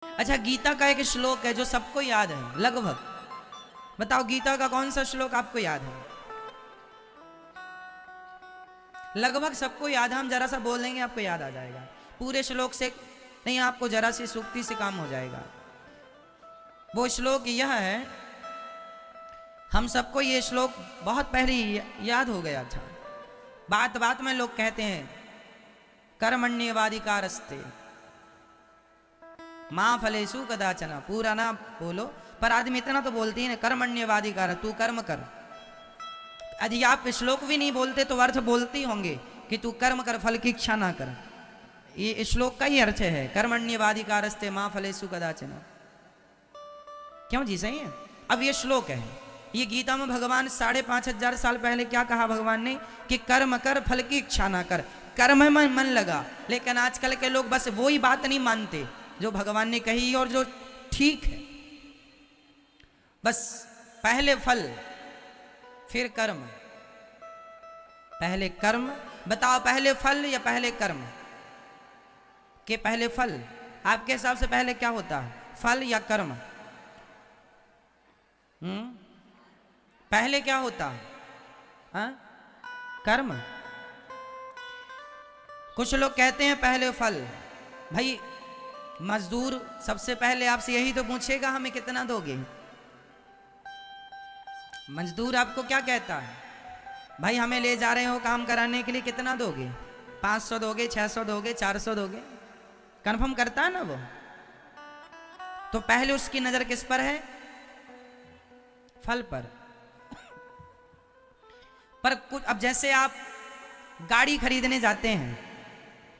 अच्छा, गीता का एक श्लोक है जो सबको याद है लगभग। बताओ गीता का कौन सा श्लोक आपको याद है? लगभग सबको याद है। हम जरा सा बोल देंगे आपको याद आ जाएगा। पूरे श्लोक से नहीं, आपको जरा सी सूक्ति से काम हो जाएगा। वो श्लोक यह है, हम सबको ये श्लोक बहुत पहले याद हो गया था। बात बात में लोग कहते हैं कर्मण्येवाधिकारस्ते माँ फलेषु कदाचन। पूरा ना बोलो, पर आदमी इतना तो बोलती है ना, कर्मण्येवाधिकार, तू कर्म कर। यदि आप श्लोक भी नहीं बोलते तो अर्थ बोलते होंगे कि तू कर्म कर, फल की इच्छा ना कर। ये श्लोक का ही अर्थ है, कर्मण्येवाधिकारस्ते माँ फलेषु कदाचन। क्यों जी? सही है। अब ये श्लोक है, ये गीता में भगवान 5,500 साल पहले क्या कहा भगवान ने कि कर्म कर, फल की इच्छा ना कर। कर्म में मन लगा। लेकिन आजकल के लोग बस वो ही बात नहीं मानते जो भगवान ने कही और जो ठीक है। बस पहले फल फिर कर्म। पहले कर्म। बताओ पहले फल या पहले कर्म? के पहले फल? आपके हिसाब से पहले क्या होता है, फल या कर्म? पहले क्या होता है? हाँ? कर्म। कुछ लोग कहते हैं पहले फल। भाई मजदूर सबसे पहले आपसे यही तो पूछेगा हमें कितना दोगे। मजदूर आपको क्या कहता है? भाई हमें ले जा रहे हो काम कराने के लिए, कितना दोगे? 500 दोगे, 600 दोगे, 400 दोगे? कंफर्म करता है ना वो। तो पहले उसकी नजर किस पर है? फल पर। पर कुछ, अब जैसे आप गाड़ी खरीदने जाते हैं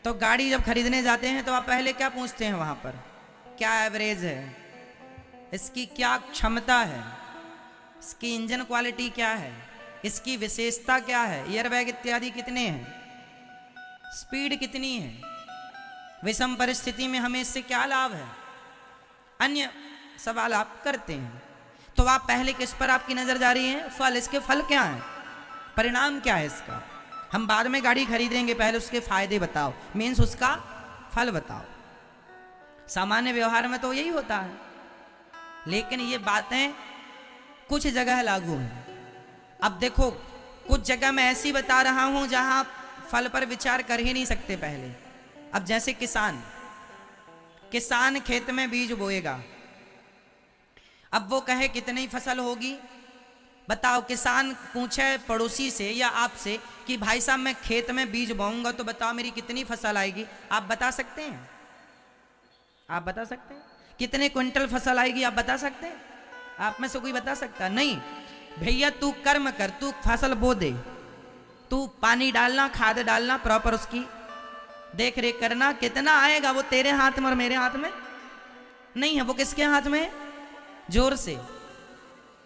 तो गाड़ी जब खरीदने जाते हैं तो आप पहले क्या पूछते हैं वहां पर? क्या एवरेज है, इसकी क्या क्षमता है, इसकी इंजन क्वालिटी क्या है, इसकी विशेषता क्या है, एयरबैग इत्यादि कितने हैं, स्पीड कितनी है, विषम परिस्थिति में हमें इससे क्या लाभ है, अन्य सवाल आप करते हैं। तो आप पहले किस पर आपकी नजर जा रही है? फल। इसके फल क्या है, परिणाम क्या है इसका? हम बाद में गाड़ी खरीदेंगे, पहले उसके फायदे बताओ, मीन्स उसका फल बताओ। सामान्य व्यवहार में तो यही होता है। लेकिन ये बातें कुछ जगह लागू हैं। अब देखो, कुछ जगह मैं ऐसी बता रहा हूं जहां फल पर विचार कर ही नहीं सकते पहले। अब जैसे किसान खेत में बीज बोएगा। अब वो कहे कितनी फसल होगी, बताओ। किसान पूछे पड़ोसी से या आपसे कि भाई साहब मैं खेत में बीज बोऊंगा तो बताओ मेरी कितनी फसल आएगी? आप बता सकते हैं? आप बता सकते हैं? कितने क्विंटल फसल आएगी आप बता सकते हैं? आप में से कोई बता सकता? नहीं। भैया तू कर्म कर, तू फसल बो दे, तू पानी डालना, खाद डालना, प्रॉपर उसकी देख रेख करना। कितना आएगा वो तेरे हाथ में और मेरे हाथ में नहीं है। वो किसके हाथ में है? जोर से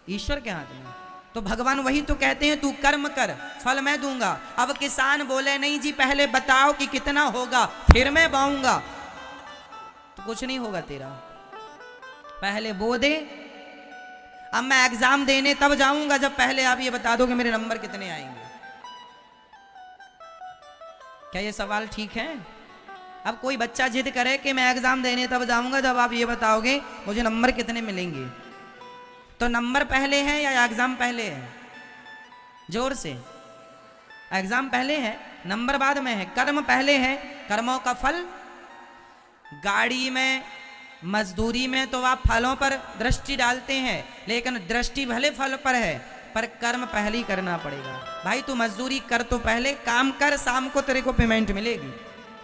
ईश्वर के हाथ में। तो भगवान वही तो कहते हैं, तू कर्म कर, फल मैं दूंगा। अब किसान बोले नहीं जी पहले बताओ कि कितना होगा फिर मैं बोऊंगा, तो कुछ नहीं होगा तेरा। पहले बो दे, अब मैं एग्जाम देने तब जाऊंगा जब पहले आप ये बता दो कि मेरे नंबर कितने आएंगे। क्या ये सवाल ठीक है? अब कोई बच्चा जिद करे कि मैं एग्जाम देने तब जाऊंगा जब आप ये बताओगे मुझे नंबर कितने मिलेंगे, तो नंबर पहले है या एग्जाम पहले है? जोर से। एग्जाम पहले है, नंबर बाद में है। कर्म पहले है, कर्मों का फल। गाड़ी में, मजदूरी में तो आप फलों पर दृष्टि डालते हैं, लेकिन दृष्टि भले फल पर है पर कर्म पहले ही करना पड़ेगा। भाई तू मजदूरी कर तो पहले, काम कर, शाम को तेरे को पेमेंट मिलेगी।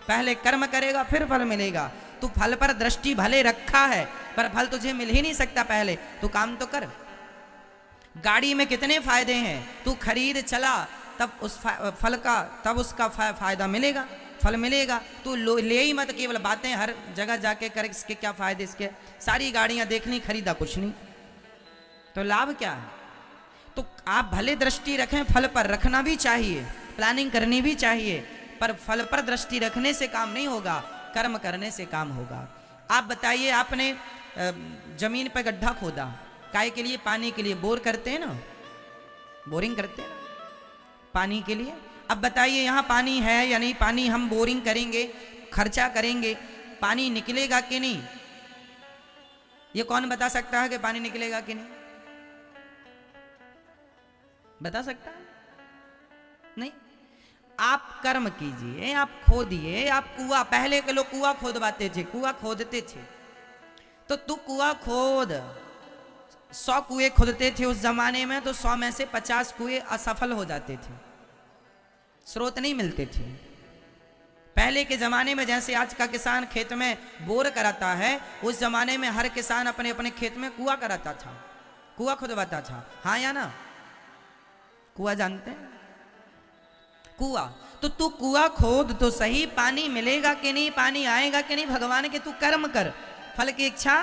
पहले कर्म करेगा फिर फल मिलेगा। तू फल पर दृष्टि भले रखा है पर फल तुझे मिल ही नहीं सकता पहले, तू काम तो कर। गाड़ी में कितने फायदे हैं, तू खरीद चला तब उस फल का, तब उसका फायदा मिलेगा, फल मिलेगा। तू ले ही मत केवल बातें हर जगह जाके कर, इसके क्या फायदे, इसके सारी गाड़ियां देखनी, खरीदा कुछ नहीं, तो लाभ क्या है? तो आप भले दृष्टि रखें, फल पर रखना भी चाहिए, प्लानिंग करनी भी चाहिए, पर फल पर दृष्टि रखने से काम नहीं होगा, कर्म करने से काम होगा। आप बताइए, आपने जमीन पर गड्ढा खोदा, काय के लिए? पानी के लिए। बोर करते हैं ना, बोरिंग करते हैं ना पानी के लिए। अब बताइए यहाँ पानी है या नहीं? पानी हम बोरिंग करेंगे, खर्चा करेंगे, पानी निकलेगा कि नहीं? ये कौन बता सकता है कि पानी निकलेगा कि नहीं? बता सकता है? नहीं। आप कर्म कीजिए, आप खोदिए, आप कुआं, पहले के लोग कुआं खोदवाते थे, कुआं खोदते थे, तो तू कुआं खोद। 100 कुएं खोदते थे उस जमाने में, तो 100 में से 50 कुएं असफल हो जाते थे, स्रोत नहीं मिलते थे। पहले के जमाने में जैसे आज का किसान खेत में बोर कराता है, उस जमाने में हर किसान अपने अपने खेत में कुआं कराता था, कुआं खुदवाता था। हाँ या ना? कुआं जानते हैं? कुआं। तो तू कुआं खोद तो सही, पानी मिलेगा कि नहीं, पानी आएगा कि नहीं, भगवान के तू कर्म कर, फल की इच्छा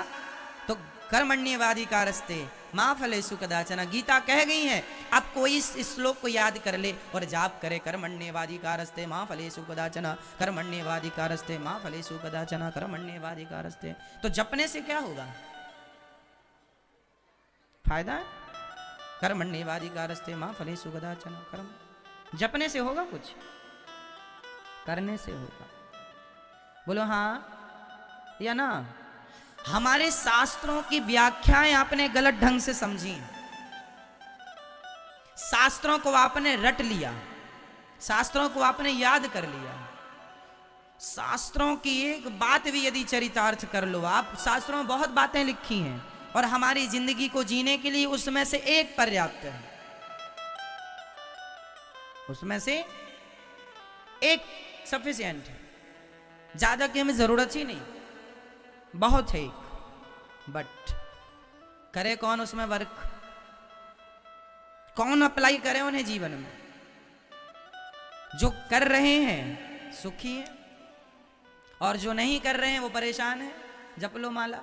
तो कर्मण्यवाधिकारस्ते मां फलेषु कदाचन, गीता कह गई है। अब कोई इस श्लोक को याद कर ले और जाप करे, कर्मण्यवाधिकारस्ते मां फलेषु कदाचन, कर्मण्यवाधिकारस्ते मां फलेषु कदाचन, कर्मण्यवाधिकारस्ते। तो जपने से क्या होगा? फायदा है? कर्मण्यवाधिकारस्ते मां फलेषु कदाचन, कर्म। जपने से होगा कुछ? करने से होगा। बोलो हाँ या ना? हमारे शास्त्रों की व्याख्याएं आपने गलत ढंग से समझी, शास्त्रों को आपने रट लिया, शास्त्रों को आपने याद कर लिया। शास्त्रों की एक बात भी यदि चरितार्थ कर लो आप, शास्त्रों में बहुत बातें लिखी हैं और हमारी जिंदगी को जीने के लिए उसमें से एक पर्याप्त है, उसमें से एक सफिशिएंट है, ज्यादा की हमें जरूरत ही नहीं, बहुत है एक। बट करे कौन उसमें वर्क? कौन अप्लाई करे उन्हें जीवन में? जो कर रहे हैं सुखी हैं और जो नहीं कर रहे हैं वो परेशान है। जप लो माला।